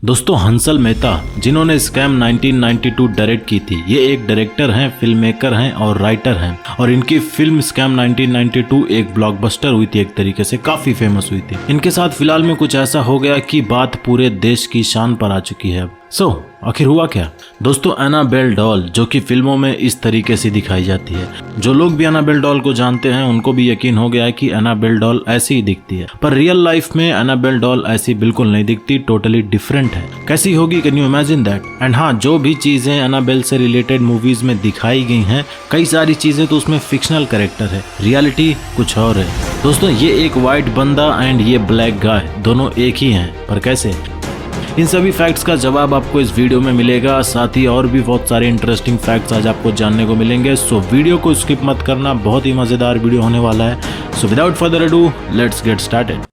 दोस्तों हंसल मेहता जिन्होंने scam 1992 direct की थी, ये एक डायरेक्टर हैं, फिल्म मेकर हैं और राइटर हैं और इनकी फिल्म स्कैम 1992 एक ब्लॉकबस्टर हुई थी, एक तरीके से काफी फेमस हुई थी। इनके साथ फिलहाल में कुछ ऐसा हो गया कि बात पूरे देश की शान पर आ चुकी है। आखिर हुआ क्या दोस्तों? एनाबेल डॉल जो कि फिल्मों में इस तरीके से दिखाई जाती है, जो लोग भी एनाबेल डॉल को जानते हैं उनको भी यकीन हो गया है कि एनाबेल डॉल ऐसी ही दिखती है, पर रियल लाइफ में एनाबेल डॉल ऐसी बिल्कुल नहीं दिखती, टोटली डिफरेंट है। कैसी होगी, can you imagine that? And हाँ, जो भी चीजें एनाबेल से रिलेटेड मूवीज में दिखाई गई हैं, कई सारी चीजें तो उसमें फिक्शनल कैरेक्टर है, रियलिटी कुछ और है। दोस्तों ये एक व्हाइट बंदा एंड ये ब्लैक गाय दोनों एक ही हैं, पर कैसे? इन सभी फैक्ट्स का जवाब आपको इस वीडियो में मिलेगा, साथ ही और भी बहुत सारे इंटरेस्टिंग फैक्ट्स आज आपको जानने को मिलेंगे। सो वीडियो को स्किप मत करना, बहुत ही मजेदार वीडियो होने वाला है। So without further ado let's get started.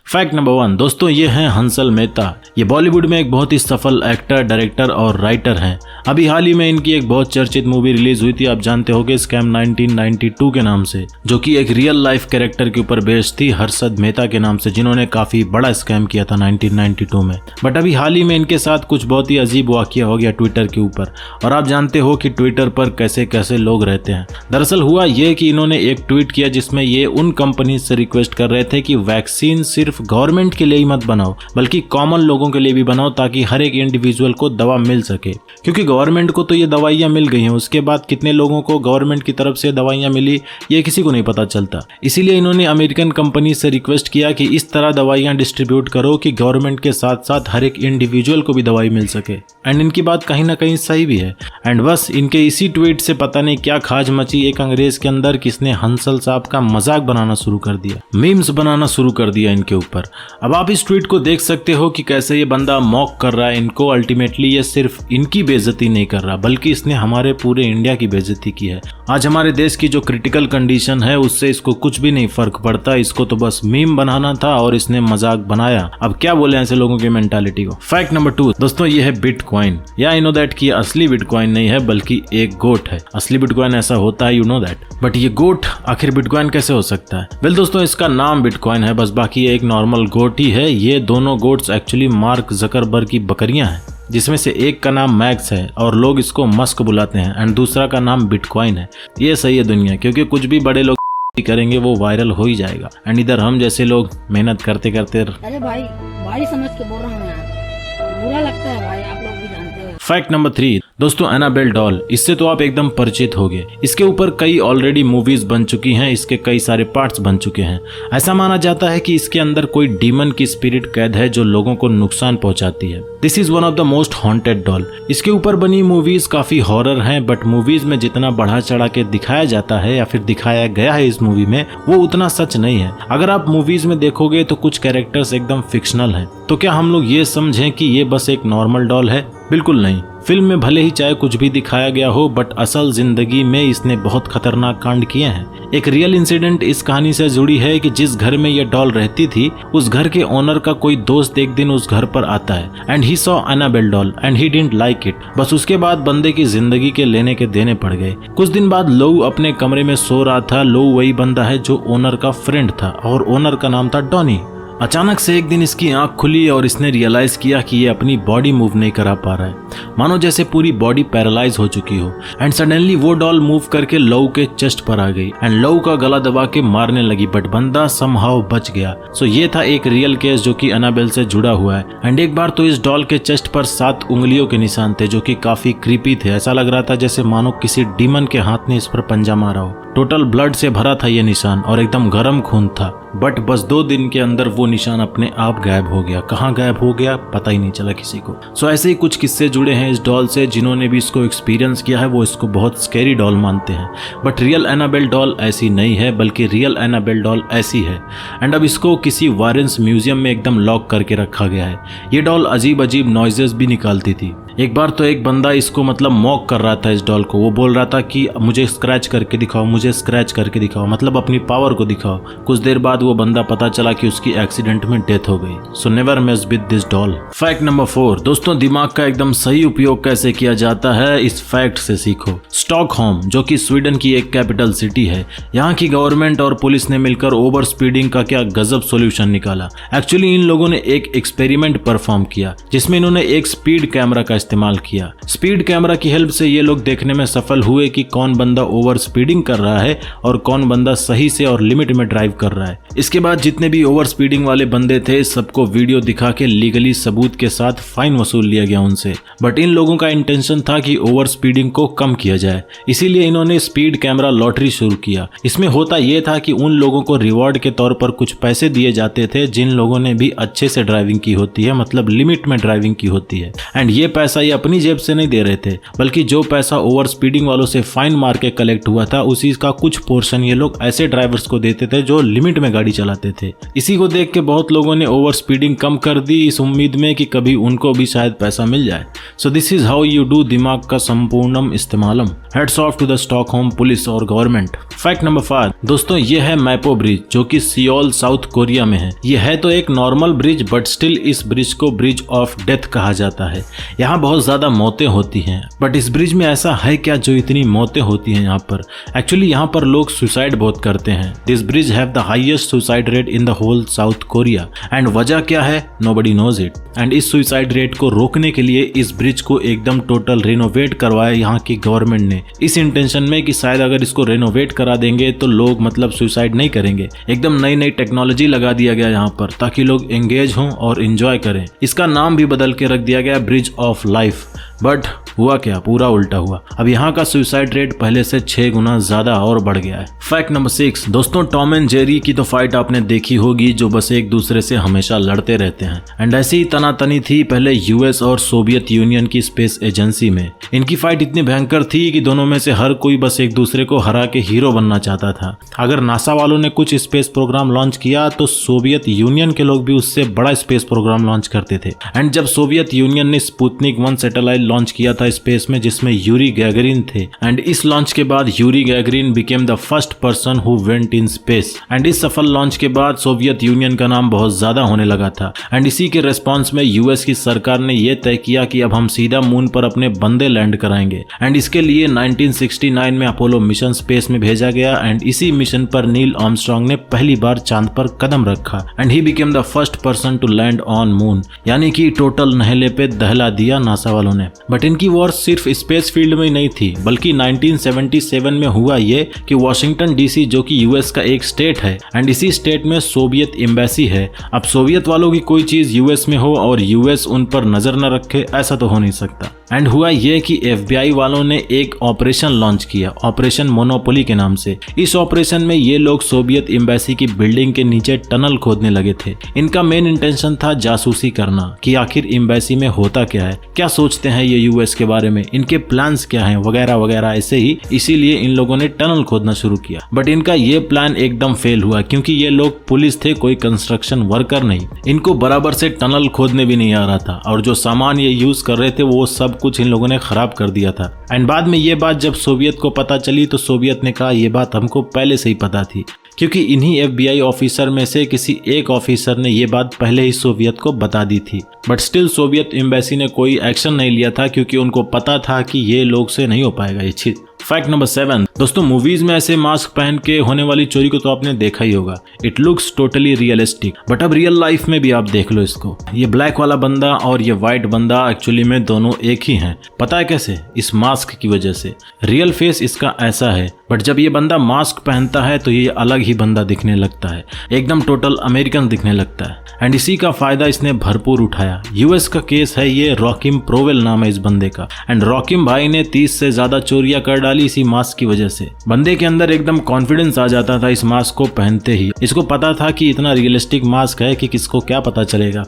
Fact number 1 दोस्तों, ये हैं हंसल मेहता। ये बॉलीवुड में एक बहुत ही सफल एक्टर, डायरेक्टर और राइटर हैं। अभी हाल ही में इनकी एक बहुत चर्चित मूवी रिलीज हुई थी, आप जानते होंगे, स्कैम 1992 के नाम से, जो कि एक रियल लाइफ कैरेक्टर के ऊपर बेस्ड थी, हर्षद मेहता के नाम से, जिन्होंने काफी बड़ा स्कैम किया था 1992 में। बट अभी हाल ही में इनके साथ कुछ बहुत ही अजीब वाकया हो गया ट्विटर के ऊपर, और आप जानते हो कि ट्विटर पर कैसे कैसे लोग रहते हैं। दरअसल हुआ ये कि इन्होंने एक ट्वीट किया जिसमें ये उन कंपनी से रिक्वेस्ट कर रहे थे कि वैक्सीन सिर्फ गवर्नमेंट के लिए ही मत बनाओ, बल्कि कॉमन लोगों के लिए भी बनाओ, ताकि हर एक इंडिविजुअल को दवा मिल सके। क्योंकि गवर्नमेंट को तो ये दवाइयां मिल गई हैं, उसके बाद कितने लोगों को गवर्नमेंट की तरफ से दवाइयां मिली ये किसी को नहीं पता चलता। इसीलिए इन्होंने अमेरिकन कंपनी से रिक्वेस्ट किया कि इस तरह दवाइयां डिस्ट्रीब्यूट करो कि गवर्नमेंट के साथ साथ हर एक इंडिविजुअल को भी दवाई मिल सके। एंड इनकी बात कहीं ना कहीं सही भी है। एंड बस इनके इसी ट्वीट से पता नहीं क्या खाज मची एक अंग्रेज के अंदर, किसने हंसल साहब का मजाक बनाना शुरू कर दिया, मीम्स बनाना शुरू कर दिया इनके ऊपर। अब आप इस ट्वीट को देख सकते हो कि कैसे ये बंदा मॉक कर रहा है इनको। अल्टीमेटली ये सिर्फ इनकी बेइज्जती नहीं कर रहा, बल्कि इसने हमारे पूरे इंडिया की बेइज्जती की है। आज हमारे देश की जो क्रिटिकल कंडीशन है उससे इसको कुछ भी नहीं फर्क पड़ता, इसको तो बस मीम बनाना था और इसने मजाक बनाया। अब क्या बोले ऐसे लोगों की मेंटालिटी को। फैक्ट नंबर 2 दोस्तों, ये है बिटकॉइन। या आई नो दैट कि असली बिटकॉइन नहीं है बल्कि एक गोट है। असली बिटकॉइन ऐसा होता है, यू नो दैट, बट ये गोट आखिर बिटकॉइन कैसे हो सकता है? वेल दोस्तों, इसका नाम बिटकॉइन है, बस बाकी ये एक नॉर्मल गोट ही है। ये दोनों गोट्स एक्चुअली मार्क जकरबर्ग की बकरियां हैं, जिसमें से एक का नाम मैक्स है और लोग इसको मस्क बुलाते हैं, एंड दूसरा का नाम बिटकॉइन है। ये सही है दुनिया, क्योंकि कुछ भी बड़े लोग करेंगे वो वायरल हो ही जाएगा। एंड इधर हम जैसे लोग मेहनत करते करते, अरे भाई समझ के बोल रहा हूँ यार, बुरा लगता है भाई, आप लोग भी जानते हैं। फैक्ट नंबर 3 दोस्तों, एनाबेल डॉल, इससे तो आप एकदम परिचित होंगे। इसके ऊपर कई ऑलरेडी मूवीज बन चुकी हैं, इसके कई सारे पार्ट्स बन चुके हैं। ऐसा माना जाता है कि इसके अंदर कोई डीमन की स्पिरिट कैद है जो लोगों को नुकसान पहुंचाती है। This is one of the most haunted doll. इसके ऊपर बनी मूवीज काफी हॉरर हैं, बट मूवीज में जितना बढ़ा चढ़ा के दिखाया जाता है या फिर दिखाया गया है इस मूवी में, वो उतना सच नहीं है। अगर आप मूवीज में देखोगे तो कुछ कैरेक्टर्स एकदम फिक्शनल हैं। तो क्या हम लोग ये समझें कि ये बस एक नॉर्मल डॉल है? बिल्कुल नहीं। फिल्म में भले ही चाहे कुछ भी दिखाया गया हो, बट असल जिंदगी में इसने बहुत खतरनाक कांड किए हैं। एक रियल इंसिडेंट इस कहानी से जुड़ी है कि जिस घर में ये डॉल रहती थी, उस घर के ओनर का कोई दोस्त एक दिन उस घर पर आता है and he saw Annabelle doll and he didn't like it. बस उसके बाद बंदे की जिंदगी के लेने के देने पड़ गए। कुछ दिन बाद लोऊ अपने कमरे में सो रहा था। लोऊ वही बंदा है जो ओनर का फ्रेंड था और ओनर का नाम था डॉनी। अचानक से एक दिन इसकी आंख खुली और इसने रियलाइज किया कि ये अपनी बॉडी मूव नहीं करा पा रहा है, मानो जैसे पूरी बॉडी पैरालाइज हो चुकी हो। एंड सडनली वो डॉल मूव करके लव के चेस्ट पर आ गई एंड लव का गला दबा के मारने लगी, बट बंदा समहाउ बच गया। सो ये था एक रियल केस जो कि एनाबेल से जुड़ा हुआ है। एंड एक बार तो इस डॉल के चेस्ट पर 7 उंगलियों के निशान थे जो कि काफी क्रीपी थे। ऐसा लग रहा था जैसे मानो किसी डीमन के हाथ ने इस पर पंजा मारा हो। टोटल ब्लड से भरा था ये निशान और एकदम गर्म खून था, बट बस 2 दिन के अंदर वो निशान अपने आप गायब हो गया। कहाँ गायब हो गया पता ही नहीं चला किसी को। सो ऐसे ही कुछ किस्से जुड़े हैं इस डॉल से। जिन्होंने भी इसको एक्सपीरियंस किया है वो इसको बहुत स्कैरी डॉल मानते हैं, बट रियल एनाबेल डॉल ऐसी नहीं है, बल्कि रियल एनाबेल डॉल ऐसी है। एंड अब इसको किसी वारेंस म्यूजियम में एकदम लॉक करके रखा गया है। ये डॉल अजीब अजीब नॉइजेस भी निकालती थी। एक बार तो एक बंदा इसको मतलब मॉक कर रहा था इस डॉल को। वो बोल रहा था कि मुझे स्क्रैच करके दिखाओ, मुझे स्क्रैच करके दिखाओ, मतलब अपनी पावर को दिखाओ। कुछ देर बाद वो बंदा पता चला कि उसकी एक्सीडेंट में डेथ हो गई। So never mess with this doll. Fact number 4, दोस्तों दिमाग का एकदम सही उपयोग कैसे किया जाता है इस फैक्ट से सीखो। स्टॉकहोम जो कि स्वीडन की एक कैपिटल सिटी है, यहाँ की गवर्नमेंट और पुलिस ने मिलकर ओवर स्पीडिंग का क्या गजब सॉल्यूशन निकाला। एक्चुअली इन लोगों ने एक एक्सपेरिमेंट परफॉर्म किया जिसमें इन्होंने एक स्पीड कैमरा का इस्तेमाल किया। स्पीड कैमरा की हेल्प से ये लोग देखने में सफल हुए कि कौन बंदा ओवर स्पीडिंग कर रहा है और कौन बंदा सही से और लिमिट में ड्राइव कर रहा है। इसके बाद जितने भी ओवर स्पीडिंग वाले बंदे थे सबको वीडियो दिखा के लीगली सबूत के साथ फाइन वसूल लिया गया उनसे। बट इन लोगों का इंटेंशन था कि ओवर स्पीडिंग को कम किया जाए, इसीलिए इन्होंने स्पीड कैमरा लॉटरी शुरू किया। इसमें होता यह था कि उन लोगों को रिवॉर्ड के तौर पर कुछ पैसे दिए जाते थे जिन लोगों ने भी अच्छे से ड्राइविंग की होती है, मतलब लिमिट में ड्राइविंग की होती है। एंड ये पैसा ये अपनी जेब से नहीं दे रहे थे, बल्कि जो पैसा ओवर स्पीडिंग वालों से फाइन मार के कलेक्ट हुआ था उसी का कुछ पोर्शन ये लोग ऐसे ड्राइवर्स को देते थे जो लिमिट में गाड़ी चलाते थे। इसी को देख के बहुत लोगों ने ओवर स्पीडिंग कम कर दी इस उम्मीद में कि कभी उनको भी शायद पैसा मिल जाए। So this is how you do दिमाग का संपूर्णम इस्तेमालम। Heads off to the Stockholm police और गवर्नमेंट। फैक्ट नंबर 5, दोस्तों ये है मैपो ब्रिज जो कि सियोल साउथ कोरिया में है। ये है तो एक नॉर्मल ब्रिज बट स्टिल इस ब्रिज को ब्रिज ऑफ डेथ कहा जाता है। यहाँ बहुत ज्यादा मौतें होती हैं, बट इस ब्रिज में ऐसा है क्या जो इतनी मौतें होती हैं यहाँ पर। एक्चुअली यहाँ पर लोग सुसाइड बहुत करते हैं। This bridge have the highest suicide rate in the whole South Korea and वजह क्या है नोबडी नोज इट। एंड इस सुसाइड रेट को रोकने के लिए इस ब्रिज को एकदम टोटल रिनोवेट करवाया यहाँ की गवर्नमेंट ने, इस इंटेंशन में कि शायद अगर इसको रिनोवेट करा देंगे तो लोग मतलब सुसाइड नहीं करेंगे। एकदम नई नई टेक्नोलॉजी लगा दिया गया यहाँ पर ताकि लोग एंगेज हों और एंजॉय करें। इसका नाम भी बदल के रख दिया गया ब्रिज ऑफ लाइफ। बट हुआ क्या, पूरा उल्टा हुआ। अब यहाँ का सुसाइड रेट पहले से 6 गुना ज्यादा और बढ़ गया है। फैक्ट नंबर 6, दोस्तों टॉम एंड जेरी की तो फाइट आपने देखी होगी जो बस एक दूसरे से हमेशा लड़ते रहते हैं। एंड ऐसी ही तनातनी थी पहले यूएस और सोवियत यूनियन की स्पेस एजेंसी में। इनकी फाइट इतनी भयंकर थी कि दोनों में से हर कोई बस एक दूसरे को हरा के हीरो बनना चाहता था। अगर नासा वालों ने कुछ स्पेस प्रोग्राम लॉन्च किया तो सोवियत यूनियन के लोग भी उससे बड़ा स्पेस प्रोग्राम लॉन्च करते थे। एंड जब सोवियत यूनियन ने स्पुतनिक 1 सैटेलाइट लॉन्च किया था स्पेस में जिसमें यूरी गैगरिन थे, एंड इस लॉन्च के बाद Yuri Gagarin became the first person who went in space. And इस सफल लॉन्च के बाद सोवियत यूनियन का नाम बहुत ज्यादा होने लगा था। एंड इसी के रेस्पॉन्स में यूएस की सरकार ने यह तय किया कि अब हम सीधा मून पर अपने बंदे लैंड कराएंगे। एंड इसके लिए 1969 में अपोलो मिशन स्पेस में भेजा गया। एंड इसी मिशन पर नील आर्मस्ट्रांग ने पहली बार चांद पर कदम रखा। And he became the first person to land on moon, यानी कि टोटल नहले पे दहला दिया नासा वालों ने। बट इनकी वॉर सिर्फ स्पेस फील्ड में ही नहीं थी, बल्कि 1977 में हुआ ये कि वॉशिंगटन डीसी जो कि यूएस का एक स्टेट है एंड इसी स्टेट में सोवियत एम्बेसी है। अब सोवियत वालों की कोई चीज यूएस में हो और यूएस उन पर नजर न रखे, ऐसा तो हो नहीं सकता। एंड हुआ ये कि एफबीआई वालों ने एक ऑपरेशन लॉन्च किया, ऑपरेशन मोनोपोली के नाम से। इस ऑपरेशन में ये लोग सोवियत एम्बेसी की बिल्डिंग के नीचे टनल खोदने लगे थे। इनका मेन इंटेंशन था जासूसी करना कि आखिर एम्बेसी में होता क्या है, क्या सोचते हैं ये यूएस के बारे में, इनके प्लान्स क्या हैं वगैरह वगैरह ऐसे ही। इसीलिए इन लोगों ने टनल खोदना शुरू किया। बट इनका ये प्लान एकदम फेल हुआ क्योंकि ये लोग पुलिस थे, कोई कंस्ट्रक्शन वर्कर नहीं। इनको बराबर से टनल खोदने भी नहीं आ रहा था और जो सामान ये यूज कर रहे थे वो सब कुछ इन लोगों ने खराब कर दिया था। एंड बाद में ये बात जब सोवियत को पता चली तो सोवियत ने कहा ये बात हमको पहले से ही पता थी, क्योंकि इन्हीं एफबीआई ऑफिसर में से किसी एक ऑफिसर ने ये बात पहले ही सोवियत को बता दी थी। बट स्टिल सोवियत एम्बेसी ने कोई एक्शन नहीं लिया था क्योंकि उनको पता था कि ये लोग से नहीं हो पाएगा ये चीज। फैक्ट नंबर 7, दोस्तों मूवीज में ऐसे मास्क पहन के होने वाली चोरी को तो आपने देखा ही होगा। It looks totally realistic, but अब रियल लाइफ में भी आप देख लो इसको। ये ब्लैक वाला बंदा और ये व्हाइट बंदा एक्चुअली में दोनों एक ही हैं। पता है कैसे? इस मास्क की वजह से। रियल फेस इसका ऐसा है, बट जब ये बंदा मास्क पहनता है तो ये अलग ही बंदा दिखने लगता है, एकदम टोटल अमेरिकन दिखने लगता है। एंड इसी का फायदा इसने भरपूर उठाया। यूएस का केस है ये, रॉकिम प्रोवेल नाम है इस बंदे का। एंड रॉकिम भाई ने 30 से ज्यादा चोरियां कर डाली इसी मास्क की वजह से। बंदे के अंदर एकदम कॉन्फिडेंस आ जाता था इस मास्क को पहनते ही। इसको पता था कि इतना रियलिस्टिक मास्क है कि किसको क्या पता चलेगा।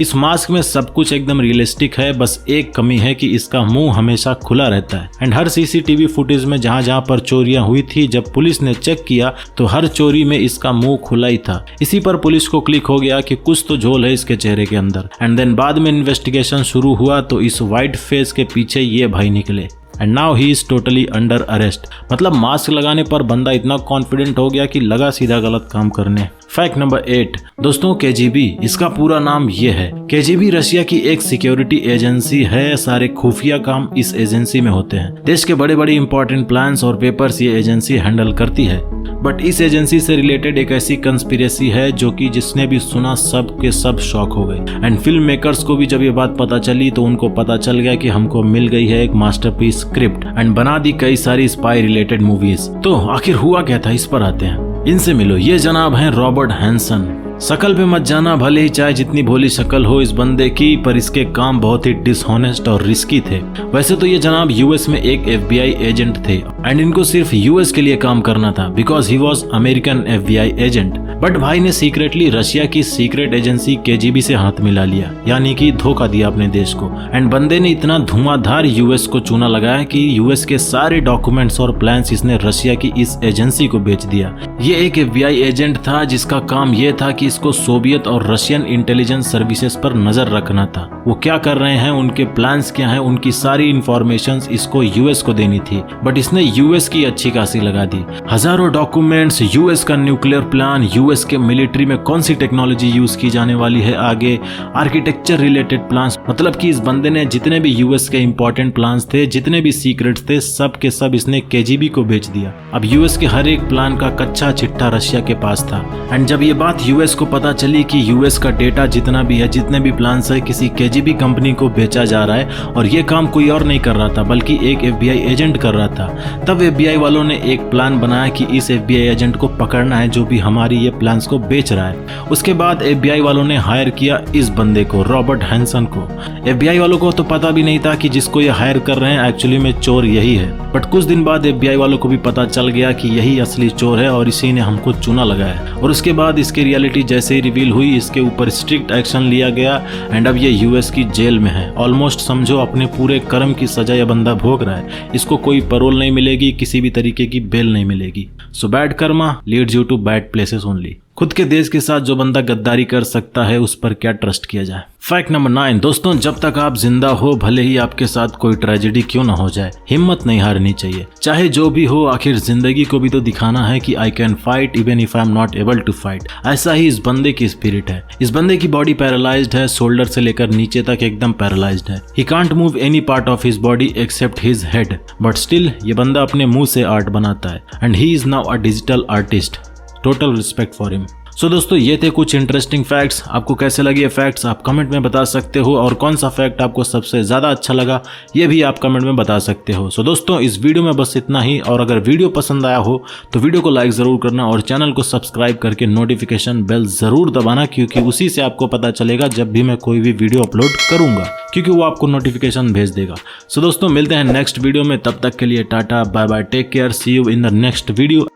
इस मास्क में सब कुछ एकदम रियलिस्टिक है, बस एक कमी है कि इसका मुंह हमेशा खुला रहता है। एंड हर सीसीटीवी फुटेज में जहां जहां पर चोरियां चोरियां हुई थी। जब पुलिस ने चेक किया तो हर चोरी में इसका मुंह खुला ही था। इसी पर पुलिस को क्लिक हो गया कि कुछ तो झोल है इसके चेहरे के अंदर। एंड देन बाद में इन्वेस्टिगेशन शुरू हुआ तो इस वाइट फेस के पीछे ये भाई निकले। And now he is totally under arrest. मतलब मास्क लगाने पर बंदा इतना कॉन्फिडेंट हो गया कि लगा सीधा गलत काम करने। फैक्ट नंबर 8 दोस्तों, KGB इसका पूरा नाम ये है। KGB रशिया की एक सिक्योरिटी एजेंसी है। सारे खुफिया काम इस एजेंसी में होते हैं। देश के बड़े बड़े इंपॉर्टेंट प्लान्स और पेपर्स ये एजेंसी हैंडल करती है। बट इस एजेंसी से रिलेटेड एक ऐसी कंस्पिरेसी है जो कि जिसने भी सुना सब के सब शॉक हो गए। एंड फिल्म मेकर्स को भी जब ये बात पता चली तो उनको पता चल गया कि हमको मिल गई है एक मास्टरपीस स्क्रिप्ट एंड बना दी कई सारी स्पाई रिलेटेड मूवीज। तो आखिर हुआ क्या था, इस पर आते हैं। इनसे मिलो, ये जनाब हैं रॉबर्ट हैंसन। शकल पे मत जाना, भले ही चाहे जितनी भोली शक्ल हो इस बंदे की, पर इसके काम बहुत ही डिसऑनेस्ट और रिस्की थे। वैसे तो ये जनाब यूएस में एक FBI एजेंट थे एंड इनको सिर्फ यूएस के लिए काम करना था because he was American FBI agent. But भाई ने सीक्रेटली रशिया की सीक्रेट एजेंसी KGB से हाथ मिला लिया, यानी कि धोखा दिया अपने देश को। एंड बंदे ने इतना धुआंधार यूएस को चूना लगाया कि यूएस के सारे डॉक्यूमेंट्स और प्लान्स इसने रशिया की इस एजेंसी को बेच दिया। ये एक FBI एजेंट था जिसका काम ये था कि इसको सोवियत और रशियन इंटेलिजेंस सर्विसेज पर नजर रखना था। वो क्या कर रहे हैं, उनके प्लान्स क्या हैं, उनकी सारी इंफॉर्मेशंस इसको यूएस को देनी थी। बट इसने यूएस की अच्छी खासी लगा दी। हजारों डॉक्यूमेंट्स, यूएस का न्यूक्लियर प्लान, यूएस के मिलिट्री में कौन सी टेक्नोलॉजी यूज की जाने वाली है आगे, आर्किटेक्चर रिलेटेड प्लान्स। मतलब कि इस बंदे ने जितने भी यूएस के इंपॉर्टेंट प्लान्स थे, जितने भी सीक्रेट्स थे, सब के सब इसने KGB को बेच दिया। अब यूएस के हर एक प्लान का कच्चा चिट्ठा रशिया के पास था। एंड जब ये बात यूएस को पता चली कि यूएस का डेटा जितना भी है, जितने भी प्लान्स है, किसी KGB कंपनी को बेचा जा रहा है और ये काम कोई और नहीं कर रहा था बल्कि एक FBI एजेंट कर रहा था, तब FBI वालों ने एक प्लान बनाया कि इस FBI एजेंट को पकड़ना है जो भी हमारी ये प्लान्स को बेच रहा है। उसके बाद FBI वालों ने हायर किया इस बंदे को, रॉबर्ट हैंसन को। FBI वालों को तो पता भी नहीं था कि जिसको ये हायर कर रहे हैं एक्चुअली में चोर यही है। बट कुछ दिन बाद FBI वालों को भी पता चल गया कि यही असली चोर है और इसी ने हमको चूना लगाया। और उसके बाद इसकी रियलिटी जैसे ही रिवील हुई, इसके ऊपर स्ट्रिक्ट एक्शन लिया गया एंड अब ये यूएस की जेल में है। ऑलमोस्ट समझो अपने पूरे कर्म की सजा यह बंदा भोग रहा है। इसको कोई पैरोल नहीं मिलेगी, किसी भी तरीके की बेल नहीं मिलेगी। So bad karma leads you to bad places only. खुद के देश के साथ जो बंदा गद्दारी कर सकता है उस पर क्या ट्रस्ट किया जाए। फैक्ट नंबर 9 दोस्तों, जब तक आप जिंदा हो, भले ही आपके साथ कोई ट्रेजेडी क्यों ना हो जाए, हिम्मत नहीं हारनी चाहिए। चाहे जो भी हो, आखिर जिंदगी को भी तो दिखाना है कि I can fight even if I am not able to fight. ऐसा ही इस बंदे की स्पिरिट है। इस बंदे की बॉडी पैरालाइज्ड है, शोल्डर से लेकर नीचे तक एकदम पैरालाइज्ड है। He can't move any part of his body except his head, but still ये बंदा अपने मुंह से आर्ट बनाता है and he is now a digital artist. Total respect for him. So दोस्तों, ये थे कुछ इंटरेस्टिंग फैक्ट्स। आपको कैसे लगे ये फैक्ट्स आप कमेंट में बता सकते हो, और कौन सा फैक्ट आपको सबसे ज़्यादा अच्छा लगा ये भी आप कमेंट में बता सकते हो। सो दोस्तों, इस वीडियो में बस इतना ही, और अगर वीडियो पसंद आया हो तो वीडियो को लाइक ज़रूर करना और चैनल को सब्सक्राइब करके नोटिफिकेशन बेल ज़रूर दबाना, क्योंकि उसी से आपको पता चलेगा जब भी मैं कोई भी वीडियो अपलोड करूँगा, क्योंकि वो आपको नोटिफिकेशन भेज देगा। सो दोस्तों, मिलते हैं नेक्स्ट वीडियो में, तब तक के लिए tata bye bye, take care, see you in the next video.